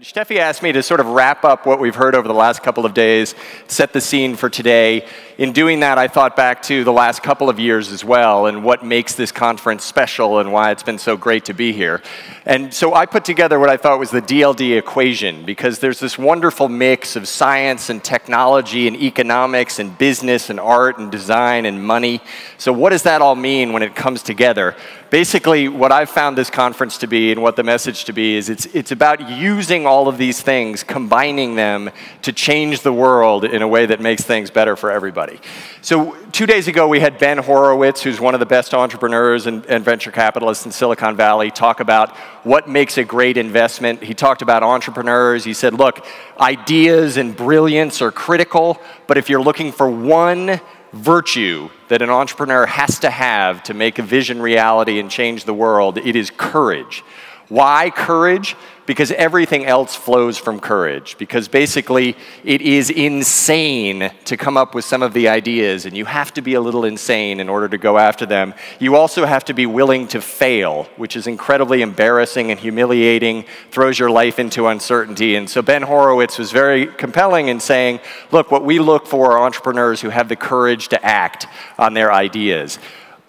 Steffi asked me to sort of wrap up what we've heard over the last couple of days, set the scene for today. In doing that, I thought back to the last couple of years as well and what makes this conference special and why it's been so great to be here. And so I put together what I thought was the DLD equation, because there's this wonderful mix of science and technology and economics and business and art and design and money. So what does that all mean when it comes together? Basically, what I've found this conference to be and what the message to be is it's about using all of these things, combining them to change the world in a way that makes things better for everybody. So 2 days ago, we had Ben Horowitz, who's one of the best entrepreneurs and venture capitalists in Silicon Valley, talk about what makes a great investment. He talked about entrepreneurs. He said, look, ideas and brilliance are critical, but if you're looking for one virtue that an entrepreneur has to make a vision reality and change the world, it is courage. Why courage? Because everything else flows from courage. Because basically, it is insane to come up with some of the ideas, and you have to be a little insane in order to go after them. You also have to be willing to fail, which is incredibly embarrassing and humiliating, throws your life into uncertainty. And so Ben Horowitz was very compelling in saying, look, what we look for are entrepreneurs who have the courage to act on their ideas.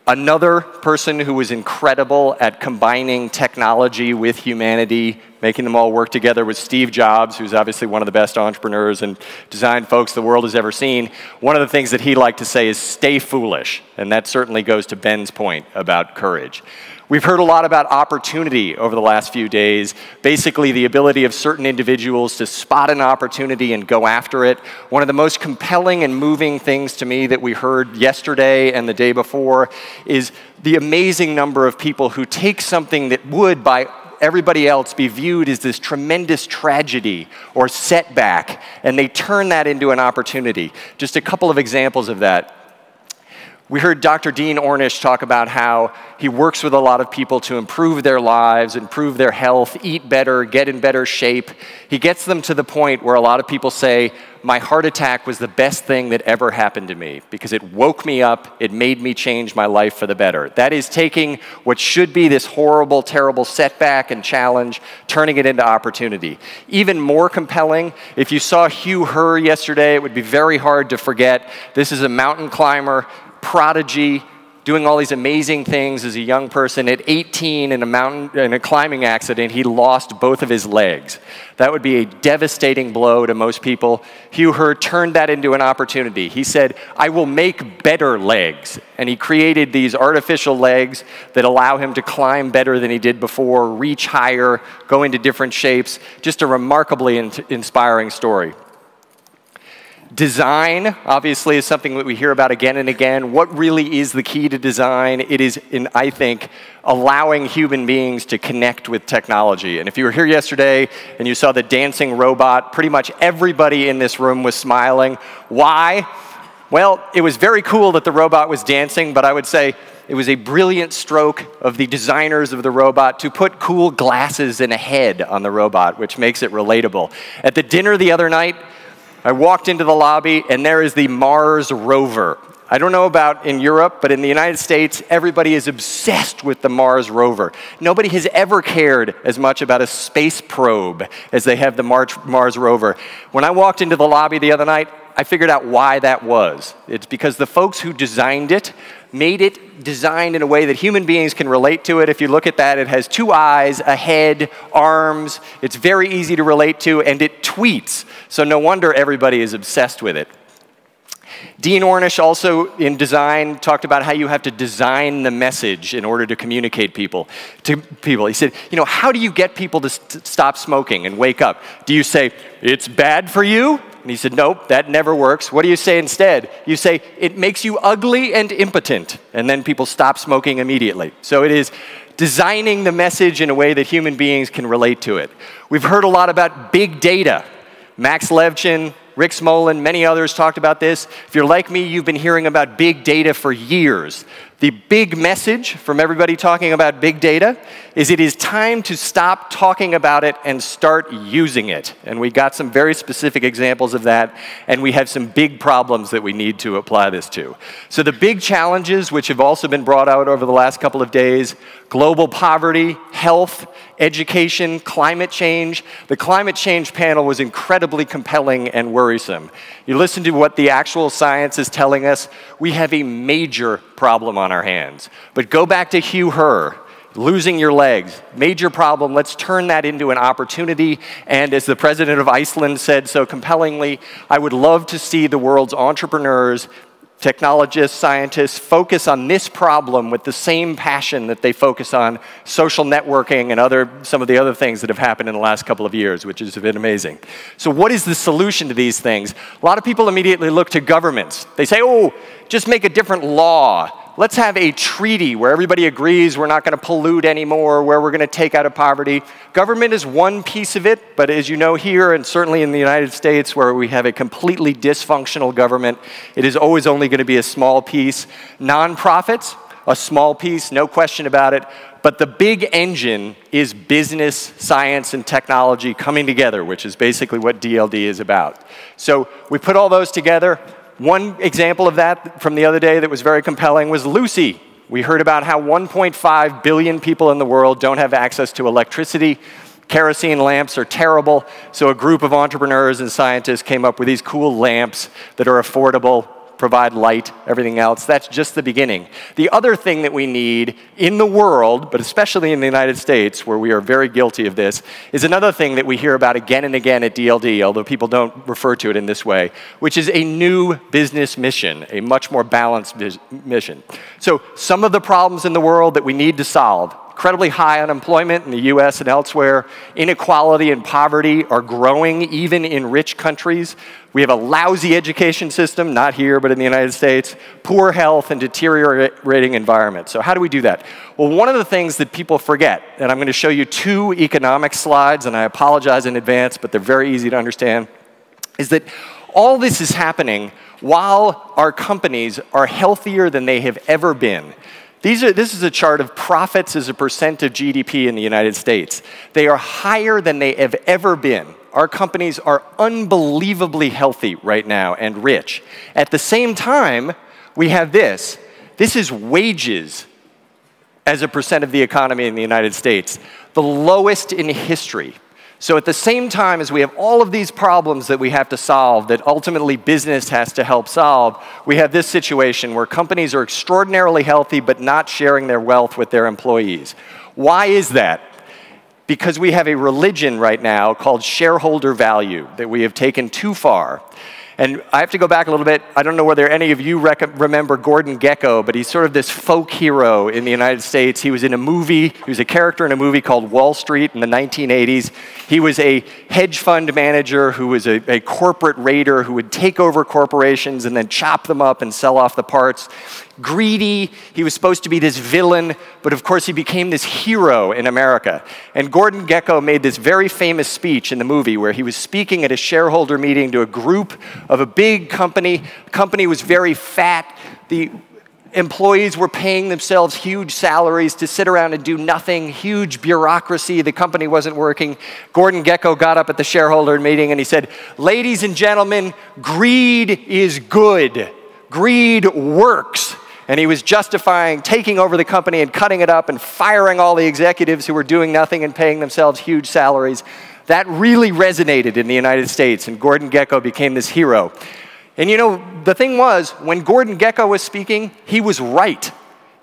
Another person who was incredible at combining technology with humanity, making them all work together, was Steve Jobs, who's obviously one of the best entrepreneurs and design folks the world has ever seen. One of the things that he liked to say is stay foolish, and that certainly goes to Ben's point about courage. We've heard a lot about opportunity over the last few days, basically the ability of certain individuals to spot an opportunity and go after it. One of the most compelling and moving things to me that we heard yesterday and the day before is the amazing number of people who take something that would, by everybody else, be viewed as this tremendous tragedy or setback, and they turn that into an opportunity. Just a couple of examples of that. We heard Dr. Dean Ornish talk about how he works with a lot of people to improve their lives, improve their health, eat better, get in better shape. He gets them to the point where a lot of people say, my heart attack was the best thing that ever happened to me because it woke me up, it made me change my life for the better. That is taking what should be this horrible, terrible setback and challenge, turning it into opportunity. Even more compelling, if you saw Hugh Herr yesterday, it would be very hard to forget. This is a mountain climber, prodigy, doing all these amazing things as a young person. At 18, in a climbing accident, he lost both of his legs. That would be a devastating blow to most people. Hugh Herr turned that into an opportunity. He said, I will make better legs. And he created these artificial legs that allow him to climb better than he did before, reach higher, go into different shapes. Just a remarkably inspiring story. Design, obviously, is something that we hear about again and again. What really is the key to design? It is, I think, allowing human beings to connect with technology. And if you were here yesterday and you saw the dancing robot, pretty much everybody in this room was smiling. Why? Well, it was very cool that the robot was dancing, but I would say it was a brilliant stroke of the designers of the robot to put cool glasses and a head on the robot, which makes it relatable. At the dinner the other night, I walked into the lobby, and there is the Mars rover. I don't know about in Europe, but in the United States, everybody is obsessed with the Mars rover. Nobody has ever cared as much about a space probe as they have the Mars rover. When I walked into the lobby the other night, I figured out why that was. It's because the folks who designed it made it designed in a way that human beings can relate to it. If you look at that, it has 2 eyes, a head, arms. It's very easy to relate to, and it tweets. So no wonder everybody is obsessed with it. Dean Ornish also in design talked about how you have to design the message in order to communicate to people. He said, you know, how do you get people to stop smoking and wake up? Do you say, it's bad for you? And he said, nope, that never works. What do you say instead? You say, it makes you ugly and impotent. And then people stop smoking immediately. So it is designing the message in a way that human beings can relate to it. We've heard a lot about big data. Max Levchin, Rick Smolin, many others talked about this. If you're like me, you've been hearing about big data for years. The big message from everybody talking about big data is it is time to stop talking about it and start using it. And we got some very specific examples of that, and we have some big problems that we need to apply this to. So the big challenges, which have also been brought out over the last couple of days, global poverty, health, education, climate change. The climate change panel was incredibly compelling and worrisome. You listen to what the actual science is telling us, we have a major problem on our hands. But go back to Hugh Herr, losing your legs, major problem. Let's turn that into an opportunity. And as the president of Iceland said so compellingly, I would love to see the world's entrepreneurs, technologists, scientists focus on this problem with the same passion that they focus on social networking and some of the other things that have happened in the last couple of years, which has been amazing. So what is the solution to these things? A lot of people immediately look to governments. They say, oh, just make a different law. Let's have a treaty where everybody agrees we're not going to pollute anymore, where we're going to take out of poverty. Government is one piece of it, but as you know here, and certainly in the United States, where we have a completely dysfunctional government, it is always only going to be a small piece. Nonprofits, a small piece, no question about it. But the big engine is business, science, and technology coming together, which is basically what DLD is about. So we put all those together. One example of that from the other day that was very compelling was Lucy. We heard about how 1.5 billion people in the world don't have access to electricity. Kerosene lamps are terrible, so a group of entrepreneurs and scientists came up with these cool lamps that are affordable, provide light, everything else. That's just the beginning. The other thing that we need in the world, but especially in the United States, where we are very guilty of this, is another thing that we hear about again and again at DLD, although people don't refer to it in this way, which is a new business mission, a much more balanced mission. So some of the problems in the world that we need to solve: incredibly high unemployment in the US and elsewhere. Inequality and poverty are growing even in rich countries. We have a lousy education system, not here, but in the United States. Poor health and deteriorating environment. So how do we do that? Well, one of the things that people forget, and I'm going to show you two economic slides, and I apologize in advance, but they're very easy to understand, is that all this is happening while our companies are healthier than they have ever been. This is a chart of profits as a percent of GDP in the United States. They are higher than they have ever been. Our companies are unbelievably healthy right now and rich. At the same time, we have this. This is wages as a percent of the economy in the United States, the lowest in history. So at the same time as we have all of these problems that we have to solve, that ultimately business has to help solve, we have this situation where companies are extraordinarily healthy but not sharing their wealth with their employees. Why is that? Because we have a religion right now called shareholder value that we have taken too far. And I have to go back a little bit. I don't know whether any of you remember Gordon Gekko, but he's sort of this folk hero in the United States. He was in a movie. He was a character in a movie called Wall Street in the 1980s. He was a hedge fund manager who was a corporate raider who would take over corporations and then chop them up and sell off the parts. Greedy. He was supposed to be this villain, but of course he became this hero in America. And Gordon Gekko made this very famous speech in the movie where he was speaking at a shareholder meeting to a group of a big company. The company was very fat. The employees were paying themselves huge salaries to sit around and do nothing, huge bureaucracy. The company wasn't working. Gordon Gekko got up at the shareholder meeting and he said, "Ladies and gentlemen, greed is good. Greed works." And he was justifying taking over the company and cutting it up and firing all the executives who were doing nothing and paying themselves huge salaries. That really resonated in the United States, and Gordon Gekko became this hero. And you know, the thing was, when Gordon Gekko was speaking, he was right.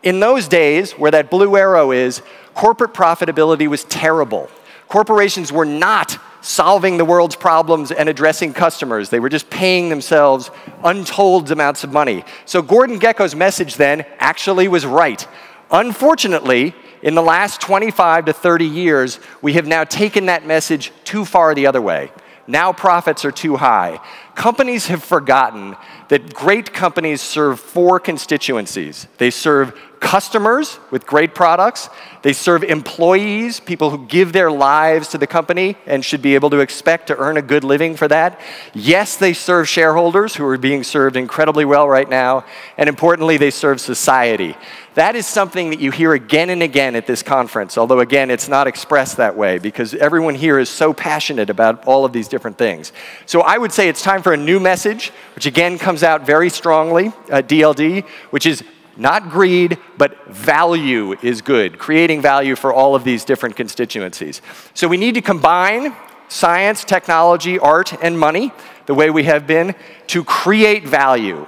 In those days, where that blue arrow is, corporate profitability was terrible. Corporations were not solving the world's problems and addressing customers. They were just paying themselves untold amounts of money. So Gordon Gekko's message then actually was right. Unfortunately, in the last 25 to 30 years, we have now taken that message too far the other way. Now profits are too high. companies have forgotten that great companies serve 4 constituencies. They serve customers with great products. They serve employees, people who give their lives to the company and should be able to expect to earn a good living for that. Yes, they serve shareholders who are being served incredibly well right now. And importantly, they serve society. That is something that you hear again and again at this conference, although again, it's not expressed that way because everyone here is so passionate about all of these different things. So I would say it's time for a new message, which again comes out very strongly at DLD, which is not greed, but value is good, creating value for all of these different constituencies. So we need to combine science, technology, art, and money, the way we have been, to create value.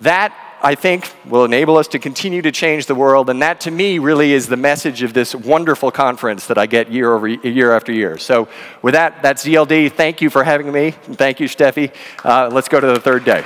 That, I think, will enable us to continue to change the world, and that, to me, really is the message of this wonderful conference that I get year after year. So with that, that's DLD. Thank you for having me, and thank you, Steffi. Let's go to the third day.